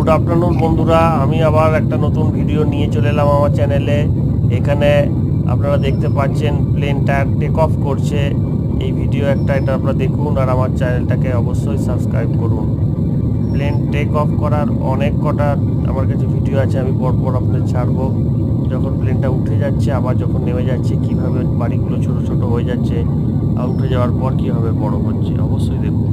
Good afternoon বন্ধুরা, আমি আবার একটা নতুন ভিডিও নিয়ে চলে এলাম আমার চ্যানেলে। এখানে আপনারা দেখতে পাচ্ছেন প্লেনটা টেক অফ করছে। এই ভিডিও এটা আপনারা দেখুন আর আমার চ্যানেলটাকে অবশ্যই সাবস্ক্রাইব করুন। প্লেন টেক অফ করার অনেক কটা আমার কাছে ভিডিও আছে, আমি পরপর আপনাদের ছাড়বো। যখন প্লেনটা উঠে যাচ্ছে আবার যখন নেমে যাচ্ছে, কিভাবে বাড়িগুলো ছোট ছোট হয়ে যাচ্ছে আর উঠে যাওয়ার পর কীভাবে বড় হচ্ছে, অবশ্যই দেখুন।